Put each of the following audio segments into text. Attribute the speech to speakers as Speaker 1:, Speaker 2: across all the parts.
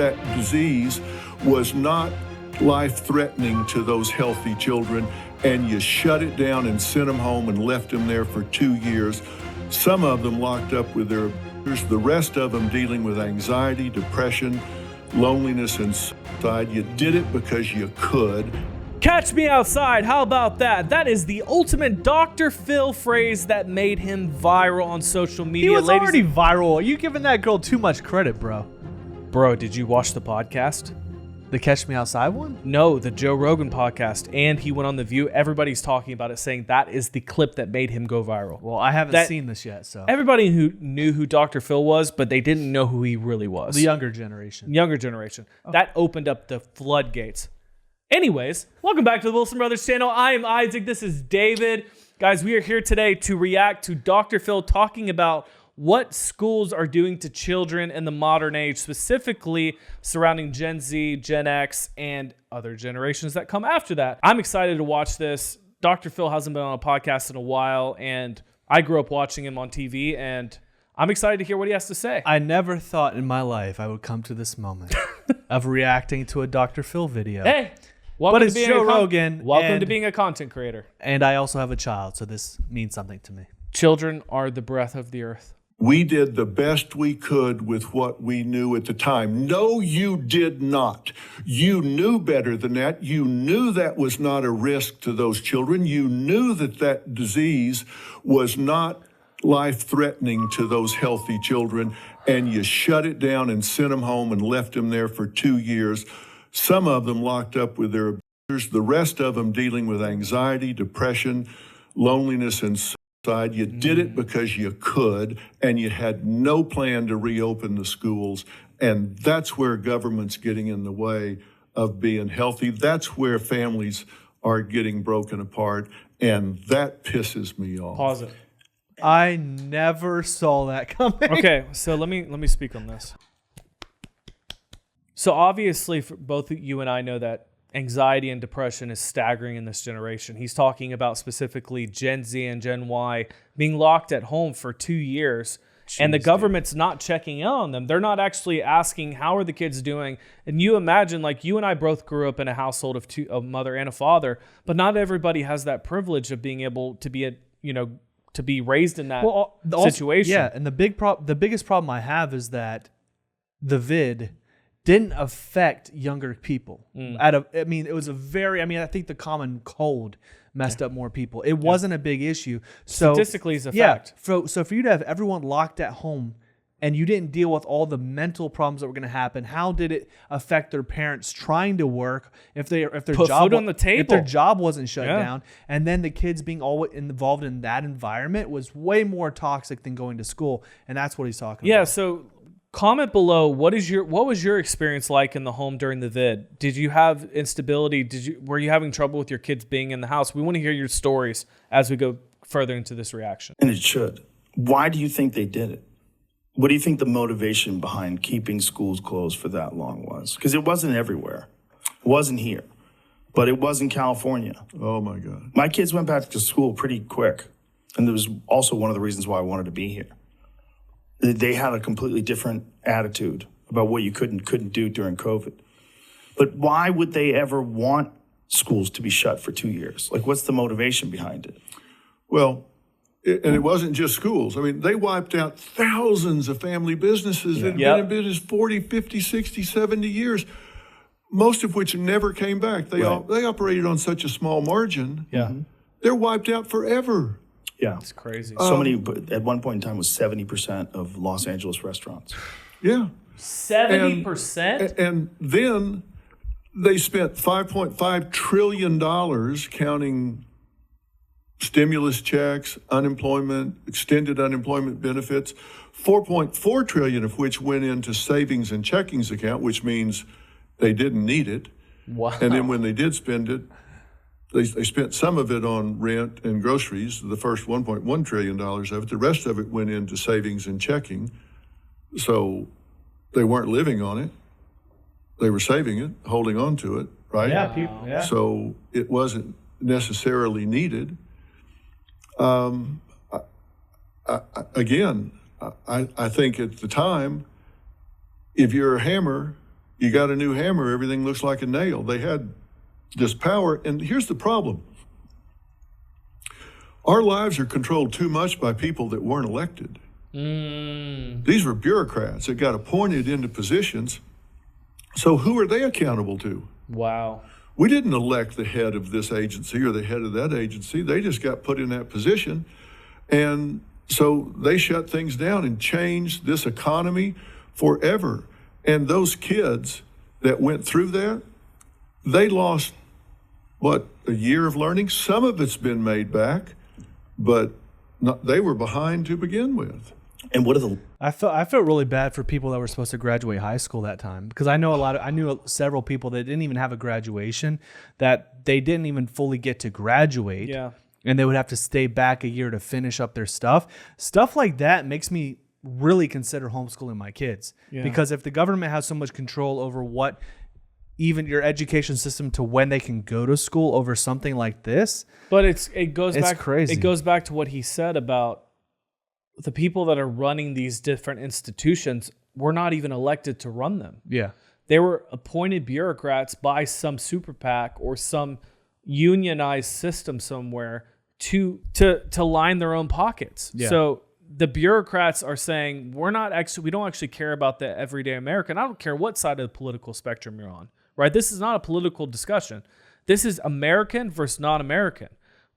Speaker 1: that disease was not life-threatening to those healthy children, and you shut it down and sent them home and left them there for 2 years. Some of them locked up with their abusers, the rest of them dealing with anxiety, depression, loneliness, and suicide. You did it because you could.
Speaker 2: Catch me outside, how about that? That is the ultimate Dr. Phil phrase that made him viral on social media.
Speaker 3: He was already viral. You giving that girl too much credit, bro.
Speaker 2: Bro, did you watch the podcast?
Speaker 3: The Catch Me Outside one?
Speaker 2: No, the Joe Rogan podcast. And he went on The View. Everybody's talking about it, saying that is the clip that made him go viral.
Speaker 3: Well, I haven't seen this yet, so.
Speaker 2: Everybody who knew who Dr. Phil was, but they didn't know who he really was.
Speaker 3: The younger generation.
Speaker 2: Oh. That opened up the floodgates. Anyways, welcome back to the Wilson Brothers channel. I am Isaac. This is David. Guys, we are here today to react to Dr. Phil talking about what schools are doing to children in the modern age, specifically surrounding Gen Z, Gen X, and other generations that come after that. I'm excited to watch this. Dr. Phil hasn't been on a podcast in a while, and I grew up watching him on TV, and I'm excited to hear what he has to say.
Speaker 3: I never thought in my life I would come to this moment of reacting to a Dr. Phil video.
Speaker 2: Hey, welcome
Speaker 3: but it's Joe Rogan.
Speaker 2: Welcome to being a content creator.
Speaker 3: And I also have a child, so this means something to me.
Speaker 2: Children are the breath of the earth.
Speaker 1: We did the best we could with what we knew at the time. No, you did not. You knew better than that. You knew that was not a risk to those children. You knew that that disease was not life-threatening to those healthy children, and you shut it down and sent them home and left them there for 2 years. Some of them locked up with their abusers, the rest of them dealing with anxiety, depression, loneliness, and suicide. You did it because you could, and you had no plan to reopen the schools. And that's where government's getting in the way of being healthy. That's where families are getting broken apart, and that pisses me off.
Speaker 2: Pause it.
Speaker 3: I never saw that coming.
Speaker 2: Okay, so let me speak on this. So obviously, for both you and I know that anxiety and depression is staggering in this generation. He's talking about specifically Gen Z and Gen Y being locked at home for 2 years. And the government's not checking in on them. They're not actually asking, how are the kids doing? And you imagine, like, you and I both grew up in a household of a mother and a father, but not everybody has that privilege of being able to be to be raised in that situation.
Speaker 3: Yeah, and the biggest problem I have is that the vid didn't affect younger people. I think the common cold messed up more people. It wasn't a big issue. So
Speaker 2: statistically, it's a fact.
Speaker 3: So for you to have everyone locked at home and you didn't deal with all the mental problems that were going to happen, how did it affect their parents trying to work if their
Speaker 2: Put
Speaker 3: job
Speaker 2: food on the table,
Speaker 3: if their job wasn't shut down, and then the kids being all involved in that environment was way more toxic than going to school, and that's what he's talking about.
Speaker 2: Yeah. So comment below. What was your experience like in the home during the vid? Did you have instability? Were you having trouble with your kids being in the house? We want to hear your stories as we go further into this reaction.
Speaker 4: And it should. Why do you think they did it? What do you think the motivation behind keeping schools closed for that long was? Because it wasn't everywhere. It wasn't here. But it was in California.
Speaker 1: Oh, my God.
Speaker 4: My kids went back to school pretty quick. And there was also one of the reasons why I wanted to be here. They had a completely different attitude about what you could and couldn't do during COVID. But why would they ever want schools to be shut for 2 years? Like, what's the motivation behind it?
Speaker 1: Well, and it wasn't just schools. I mean, they wiped out thousands of family businesses that had been in business 40, 50, 60, 70 years, most of which never came back. They operated on such a small margin.
Speaker 2: Yeah.
Speaker 1: They're wiped out forever.
Speaker 4: Yeah.
Speaker 2: It's crazy.
Speaker 4: So many, at one point in time, was 70% of Los Angeles restaurants.
Speaker 1: Yeah.
Speaker 2: 70%?
Speaker 1: And then they spent $5.5 trillion counting stimulus checks, unemployment, extended unemployment benefits, $4.4 trillion of which went into savings and checkings account, which means they didn't need it.
Speaker 2: Wow.
Speaker 1: And then when they did spend it, they spent some of it on rent and groceries, the first $1.1 trillion of it. The rest of it went into savings and checking. So they weren't living on it. They were saving it, holding on to it, right?
Speaker 2: Yeah.
Speaker 1: So it wasn't necessarily needed. I think at the time, if you're a hammer, You got a new hammer, everything looks like a nail. They had this power, and here's the problem. Our lives are controlled too much by people that weren't elected. These were bureaucrats that got appointed into positions. So who are they accountable to?
Speaker 2: Wow.
Speaker 1: We didn't elect the head of this agency or the head of that agency. They just got put in that position. And so they shut things down and changed this economy forever. And those kids that went through that, they lost, a year of learning? Some of it's been made back, but they were behind to begin with.
Speaker 4: And what are the
Speaker 3: I felt really bad for people that were supposed to graduate high school that time, because I knew several people that didn't even have a graduation, that they didn't even fully get to graduate.
Speaker 2: Yeah.
Speaker 3: And they would have to stay back a year to finish up their stuff. Stuff like that makes me really consider homeschooling my kids.
Speaker 2: Yeah.
Speaker 3: Because if the government has so much control over what even your education system to when they can go to school over something like this.
Speaker 2: But it goes back
Speaker 3: crazy.
Speaker 2: It goes back to what he said about the people that are running these different institutions were not even elected to run them.
Speaker 3: Yeah.
Speaker 2: They were appointed bureaucrats by some super PAC or some unionized system somewhere to line their own pockets.
Speaker 3: Yeah.
Speaker 2: So the bureaucrats are saying we don't actually care about the everyday American. I don't care what side of the political spectrum you're on, right? This is not a political discussion. This is American versus non-American.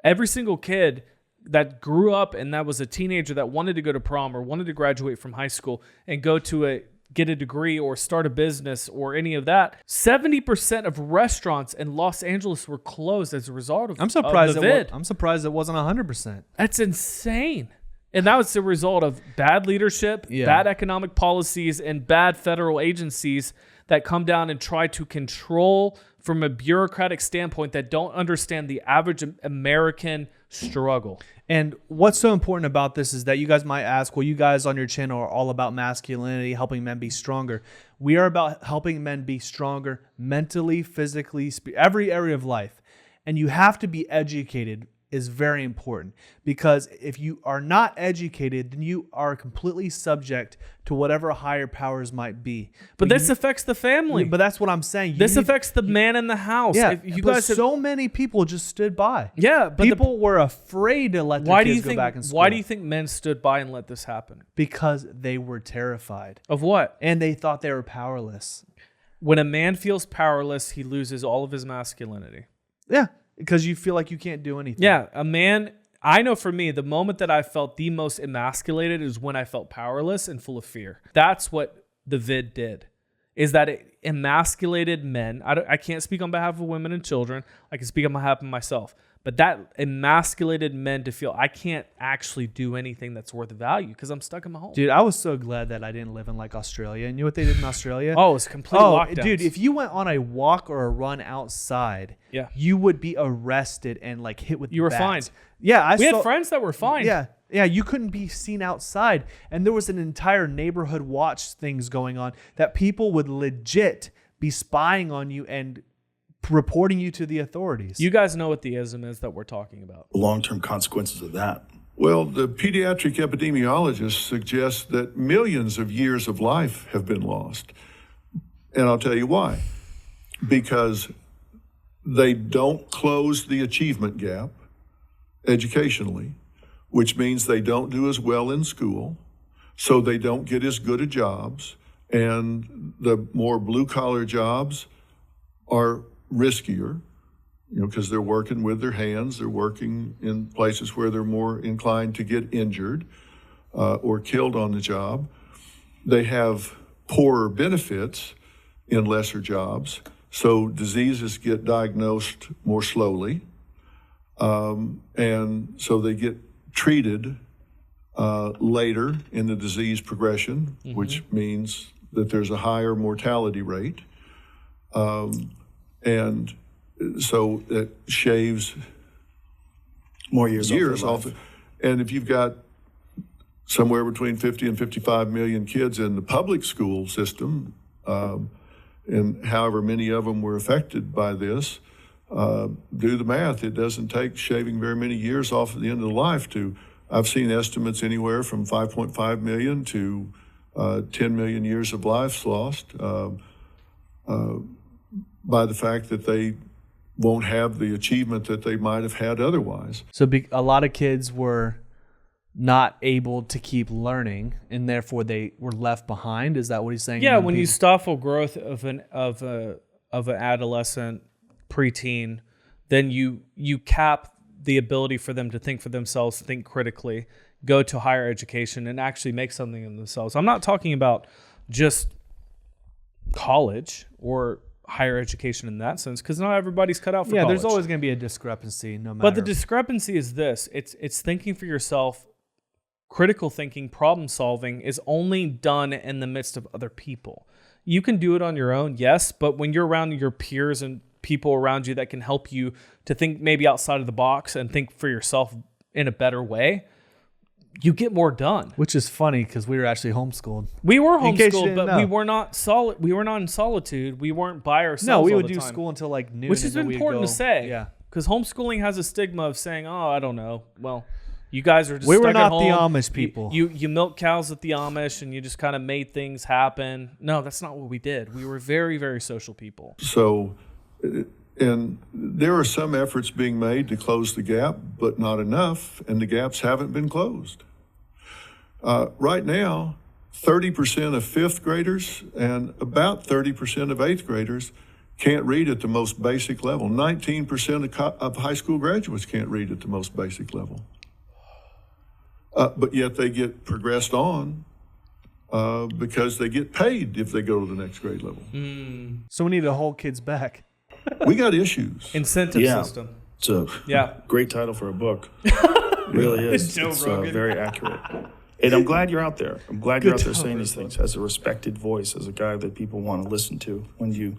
Speaker 2: Every single kid that grew up and that was a teenager that wanted to go to prom or wanted to graduate from high school and get a degree or start a business or any of that, 70% of restaurants in Los Angeles were closed as a result of
Speaker 3: I'm surprised
Speaker 2: the vid.
Speaker 3: I'm surprised it wasn't 100%.
Speaker 2: That's insane. And that was the result of bad leadership, bad economic policies, and bad federal agencies that come down and try to control from a bureaucratic standpoint that don't understand the average American struggle.
Speaker 3: And what's so important about this is that you guys might ask, well, you guys on your channel are all about masculinity, helping men be stronger. We are about helping men be stronger mentally, physically, every area of life. And you have to be educated is very important, because if you are not educated, then you are completely subject to whatever higher powers might be.
Speaker 2: But this affects the family.
Speaker 3: But that's what I'm saying.
Speaker 2: This affects the man in the house.
Speaker 3: Yeah,
Speaker 2: If you
Speaker 3: but
Speaker 2: guys
Speaker 3: so many people just stood by.
Speaker 2: Yeah, but
Speaker 3: people were afraid to let their kids go back in school.
Speaker 2: Why do you think men stood by and let this happen?
Speaker 3: Because they were terrified.
Speaker 2: Of what?
Speaker 3: And they thought they were powerless.
Speaker 2: When a man feels powerless, he loses all of his masculinity.
Speaker 3: Yeah, because you feel like you can't do anything.
Speaker 2: Yeah, a man, I know for me, the moment that I felt the most emasculated is when I felt powerless and full of fear. That's what the vid did, is that it emasculated men. I can't speak on behalf of women and children. I can speak on behalf of myself. But that emasculated men to feel I can't actually do anything that's worth value because I'm stuck in my home.
Speaker 3: Dude, I was so glad that I didn't live in like Australia. And you know what they did in Australia?
Speaker 2: Oh, it's complete lockdown.
Speaker 3: Dude, if you went on a walk or a run outside, you would be arrested and like hit with
Speaker 2: You were
Speaker 3: bats.
Speaker 2: fined.
Speaker 3: Yeah,
Speaker 2: we had friends that were fined.
Speaker 3: Yeah, you couldn't be seen outside. And there was an entire neighborhood watch things going on that people would legit be spying on you and reporting you to the authorities.
Speaker 2: You guys know what the ism is that we're talking about.
Speaker 4: long-term consequences of that?
Speaker 1: Well, the pediatric epidemiologists suggest that millions of years of life have been lost. And I'll tell you why. Because they don't close the achievement gap educationally, which means they don't do as well in school, so they don't get as good at jobs, and the more blue-collar jobs are riskier, because they're working with their hands, they're working in places where they're more inclined to get injured or killed on the job. They have poorer benefits in lesser jobs, so diseases get diagnosed more slowly, and so they get treated later in the disease progression, which means that there's a higher mortality rate. And so it shaves
Speaker 4: More years
Speaker 1: off. And if you've got somewhere between 50 and 55 million kids in the public school system, and however many of them were affected by this, do the math. It doesn't take shaving very many years off at the end of the life I've seen estimates anywhere from 5.5 million to 10 million years of lives lost. by the fact that they won't have the achievement that they might have had otherwise.
Speaker 3: So a lot of kids were not able to keep learning, and therefore they were left behind. Is that what he's saying?
Speaker 2: Yeah, when you stifle growth of an adolescent, preteen, then you cap the ability for them to think for themselves, think critically, go to higher education, and actually make something of themselves. I'm not talking about just college or higher education in that sense, because not everybody's cut out for college.
Speaker 3: There's always going to be a discrepancy, no matter.
Speaker 2: But the discrepancy is this: it's thinking for yourself. Critical thinking, problem solving is only done in the midst of other people. You can do it on your own, yes, but when you're around your peers and people around you that can help you to think maybe outside of the box and think for yourself in a better way, you get more done.
Speaker 3: Which is funny because we were actually homeschooled.
Speaker 2: We were
Speaker 3: In case you
Speaker 2: homeschooled,
Speaker 3: didn't
Speaker 2: but
Speaker 3: know.
Speaker 2: we were not solid. We were not in solitude. We weren't by ourselves.
Speaker 3: No, we
Speaker 2: all
Speaker 3: would
Speaker 2: the
Speaker 3: do
Speaker 2: time.
Speaker 3: school until like noon.
Speaker 2: Which is
Speaker 3: and then we'd
Speaker 2: important
Speaker 3: go-
Speaker 2: to say.
Speaker 3: Yeah.
Speaker 2: Because homeschooling has a stigma of saying, "Oh, I don't know." Well, you guys are just
Speaker 3: We were
Speaker 2: stuck
Speaker 3: not
Speaker 2: at
Speaker 3: the
Speaker 2: home.
Speaker 3: Amish people.
Speaker 2: You milk cows at the Amish, and you just kind of made things happen. No, that's not what we did. We were very, very social people.
Speaker 1: So, and there are some efforts being made to close the gap, but not enough, and the gaps haven't been closed. Right now, 30% of fifth graders and about 30% of eighth graders can't read at the most basic level. 19% of high school graduates can't read at the most basic level. But yet they get progressed on because they get paid if they go to the next grade level.
Speaker 3: So we need to hold kids back.
Speaker 1: We got issues.
Speaker 2: Incentive system.
Speaker 4: It's a great title for a book. It really is.
Speaker 2: Joe
Speaker 4: It's
Speaker 2: Rogan.
Speaker 4: very accurate. And I'm glad you're out there. I'm glad you're out there saying these things as a respected voice, as a guy that people want to listen to when you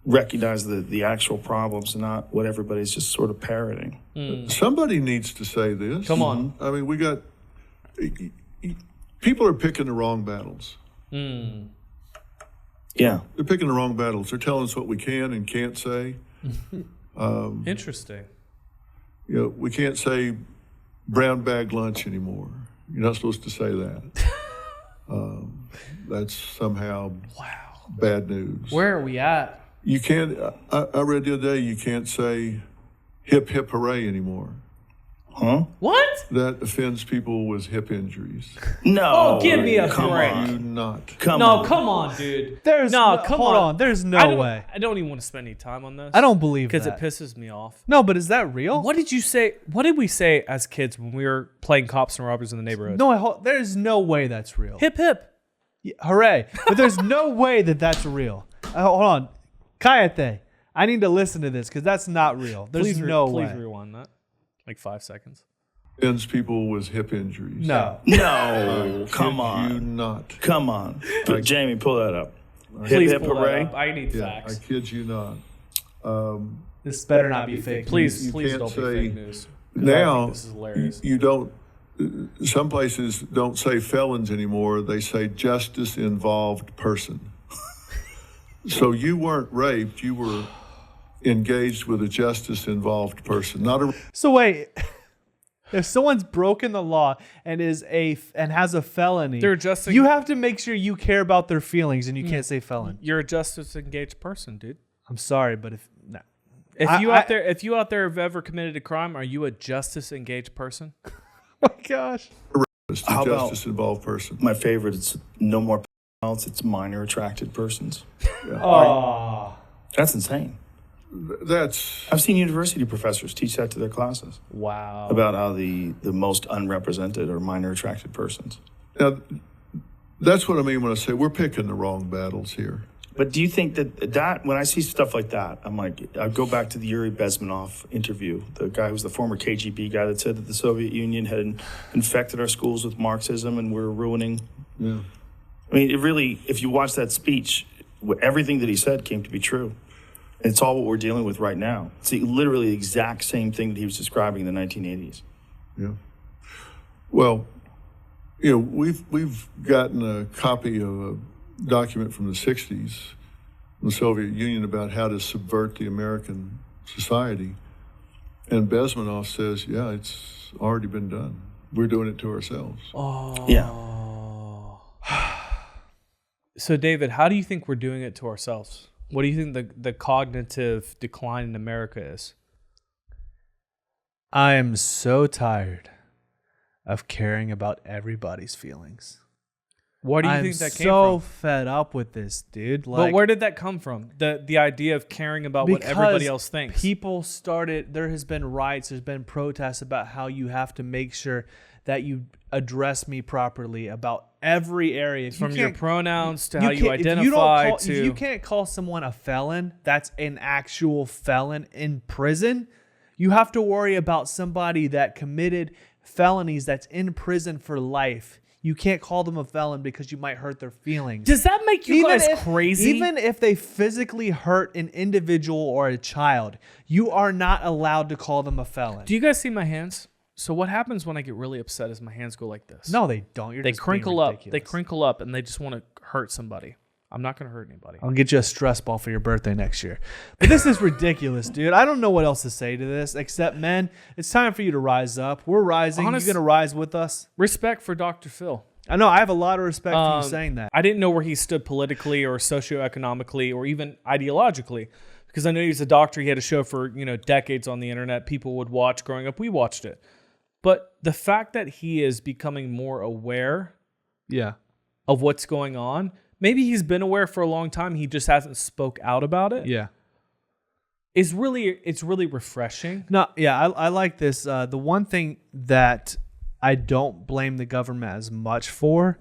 Speaker 4: recognize the actual problems and not what everybody's just sort of parroting.
Speaker 1: Somebody needs to say this.
Speaker 2: Come on.
Speaker 1: I mean, people are picking the wrong battles.
Speaker 4: Yeah.
Speaker 1: They're picking the wrong battles. They're telling us what we can and can't say.
Speaker 2: Interesting.
Speaker 1: You know, we can't say brown bag lunch anymore. You're not supposed to say that. That's somehow bad news.
Speaker 2: Where are we at?
Speaker 1: You can't, I read the other day, you can't say hip, hip, hooray anymore.
Speaker 4: Huh?
Speaker 2: What?
Speaker 1: That offends people with hip injuries.
Speaker 4: No.
Speaker 2: Oh, give me a
Speaker 4: Come
Speaker 2: break.
Speaker 4: on.
Speaker 1: Do not.
Speaker 4: Come
Speaker 2: No,
Speaker 4: on.
Speaker 2: come on, dude.
Speaker 3: There's
Speaker 2: come
Speaker 3: hold on. There's no way.
Speaker 2: I don't even want to spend any time on this.
Speaker 3: I don't believe
Speaker 2: because
Speaker 3: that.
Speaker 2: it pisses me off.
Speaker 3: No, but is that real?
Speaker 2: What did you say? What did we say as kids when we were playing cops and robbers in the neighborhood?
Speaker 3: No, there's no way that's real.
Speaker 2: Hip hip.
Speaker 3: Yeah, hooray. But there's no way that that's real. Hold on. Kayate, I need to listen to this because that's not real. There's no way.
Speaker 2: Please rewind that. Like 5 seconds.
Speaker 1: Offends people with hip injuries.
Speaker 3: No.
Speaker 4: No. Come
Speaker 1: Kid You
Speaker 4: on.
Speaker 1: not.
Speaker 4: Come on. Jamie, pull that up.
Speaker 2: Please
Speaker 4: hip,
Speaker 2: pull
Speaker 4: hooray.
Speaker 2: that up. I need
Speaker 1: Yeah,
Speaker 2: facts.
Speaker 1: I kid you not.
Speaker 3: This better not be fake.
Speaker 2: Please,
Speaker 1: You
Speaker 2: please
Speaker 1: can't
Speaker 2: don't be
Speaker 1: say-
Speaker 2: fake news. 'Cause I
Speaker 1: Now,
Speaker 2: think this is hilarious.
Speaker 1: you don't, some places don't say felons anymore. They say justice-involved person. So you weren't raped. You were engaged with a justice-involved person, not a...
Speaker 3: So wait, if someone's broken the law and has a felony,
Speaker 2: They're adjusting-
Speaker 3: you have to make sure you care about their feelings, and you can't say felon.
Speaker 2: You're a justice engaged person, dude.
Speaker 3: I'm sorry, but no.
Speaker 2: If you out there have ever committed a crime, are you a justice engaged person?
Speaker 3: Oh my gosh.
Speaker 1: It's
Speaker 4: How
Speaker 1: a
Speaker 4: about-
Speaker 1: justice-involved person.
Speaker 4: My favorite, it's no more else. It's minor attracted persons.
Speaker 3: Oh.
Speaker 4: That's insane.
Speaker 1: That's...
Speaker 4: I've seen university professors teach that to their classes
Speaker 2: Wow.
Speaker 4: about how the most unrepresented are minor attracted persons.
Speaker 1: Now, that's what I mean when I say we're picking the wrong battles here.
Speaker 4: But do you think that when I see stuff like that, I'm like, I go back to the Yuri Bezmenov interview, the guy who was the former KGB guy that said that the Soviet Union had infected our schools with Marxism and we're ruining.
Speaker 1: Yeah.
Speaker 4: I mean, it really, if you watch that speech, everything that he said came to be true. And it's all what we're dealing with right now. It's literally the exact same thing that he was describing in the 1980s.
Speaker 1: Yeah. Well, you know, we've gotten a copy of a document from the 60s in the Soviet Union about how to subvert the American society. And Bezmenov says, yeah, it's already been done. We're doing it to ourselves.
Speaker 4: Yeah.
Speaker 2: So, David, how do you think we're doing it to ourselves? What do you think the cognitive decline in America is?
Speaker 3: I am so tired of caring about everybody's feelings.
Speaker 2: What do you
Speaker 3: I'm
Speaker 2: think that came
Speaker 3: so
Speaker 2: from?
Speaker 3: fed up with this, dude.
Speaker 2: But where did that come from? The idea of caring about what everybody else thinks.
Speaker 3: People started, there has been riots, there's been protests about how you have to make sure that you address me properly about every area.
Speaker 2: From your pronouns to how you identify
Speaker 3: if you can't call someone a felon, that's an actual felon in prison. You have to worry about somebody that committed felonies that's in prison for life. You can't call them a felon because you might hurt their feelings.
Speaker 2: Does that make you guys crazy?
Speaker 3: Even if they physically hurt an individual or a child, you are not allowed to call them a felon.
Speaker 2: Do you guys see my hands? So what happens when I get really upset is my hands go like this.
Speaker 3: No, they don't.
Speaker 2: They crinkle up. They crinkle up and they just want to hurt somebody. I'm not going to hurt anybody.
Speaker 3: I'll get you a stress ball for your birthday next year. But this is ridiculous, dude. I don't know what else to say to this except, men, it's time for you to rise up. We're rising. You're going to rise with us.
Speaker 2: Respect for Dr. Phil.
Speaker 3: I know. I have a lot of respect for you saying that.
Speaker 2: I didn't know where he stood politically or socioeconomically or even ideologically, because I know he's a doctor. He had a show for decades on the internet. People would watch growing up. We watched it. But the fact that he is becoming more aware of what's going on, maybe he's been aware for a long time. He just hasn't spoke out about it.
Speaker 3: Yeah.
Speaker 2: It's really refreshing.
Speaker 3: No, yeah, I like this. The one thing that I don't blame the government as much for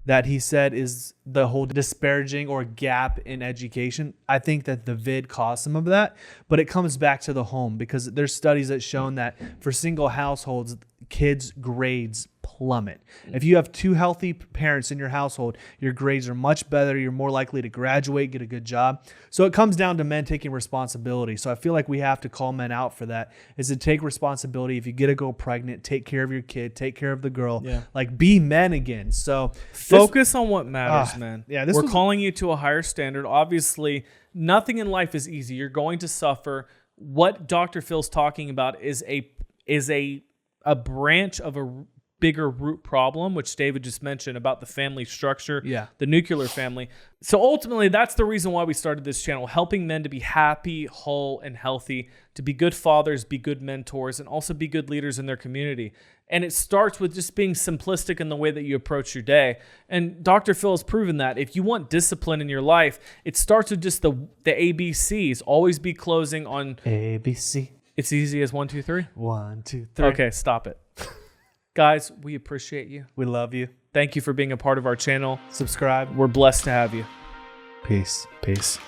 Speaker 3: that he said is the whole disparaging or gap in education. I think that the vid caused some of that, but it comes back to the home because there's studies that shown that for single households, kids' grades plummet. If you have two healthy parents in your household, your grades are much better. You're more likely to graduate, get a good job. So it comes down to men taking responsibility. So I feel like we have to call men out for that, is to take responsibility. If you get a girl pregnant, take care of your kid, take care of the girl, like be men again. So
Speaker 2: focus on what matters, man.
Speaker 3: Yeah,
Speaker 2: we're calling you to a higher standard. Obviously, nothing in life is easy. You're going to suffer. What Dr. Phil's talking about is a branch of a bigger root problem, which David just mentioned about the family structure, the nuclear family. So ultimately, that's the reason why we started this channel, helping men to be happy, whole, and healthy, to be good fathers, be good mentors, and also be good leaders in their community. And it starts with just being simplistic in the way that you approach your day. And Dr. Phil has proven that if you want discipline in your life, it starts with just the ABCs. Always be closing on
Speaker 3: ABC.
Speaker 2: It's easy as 1, 2, 3.
Speaker 3: 1, 2, 3.
Speaker 2: Okay, stop it. Guys, we appreciate you.
Speaker 3: We love you.
Speaker 2: Thank you for being a part of our channel.
Speaker 3: Subscribe.
Speaker 2: We're blessed to have you.
Speaker 3: Peace.
Speaker 2: Peace.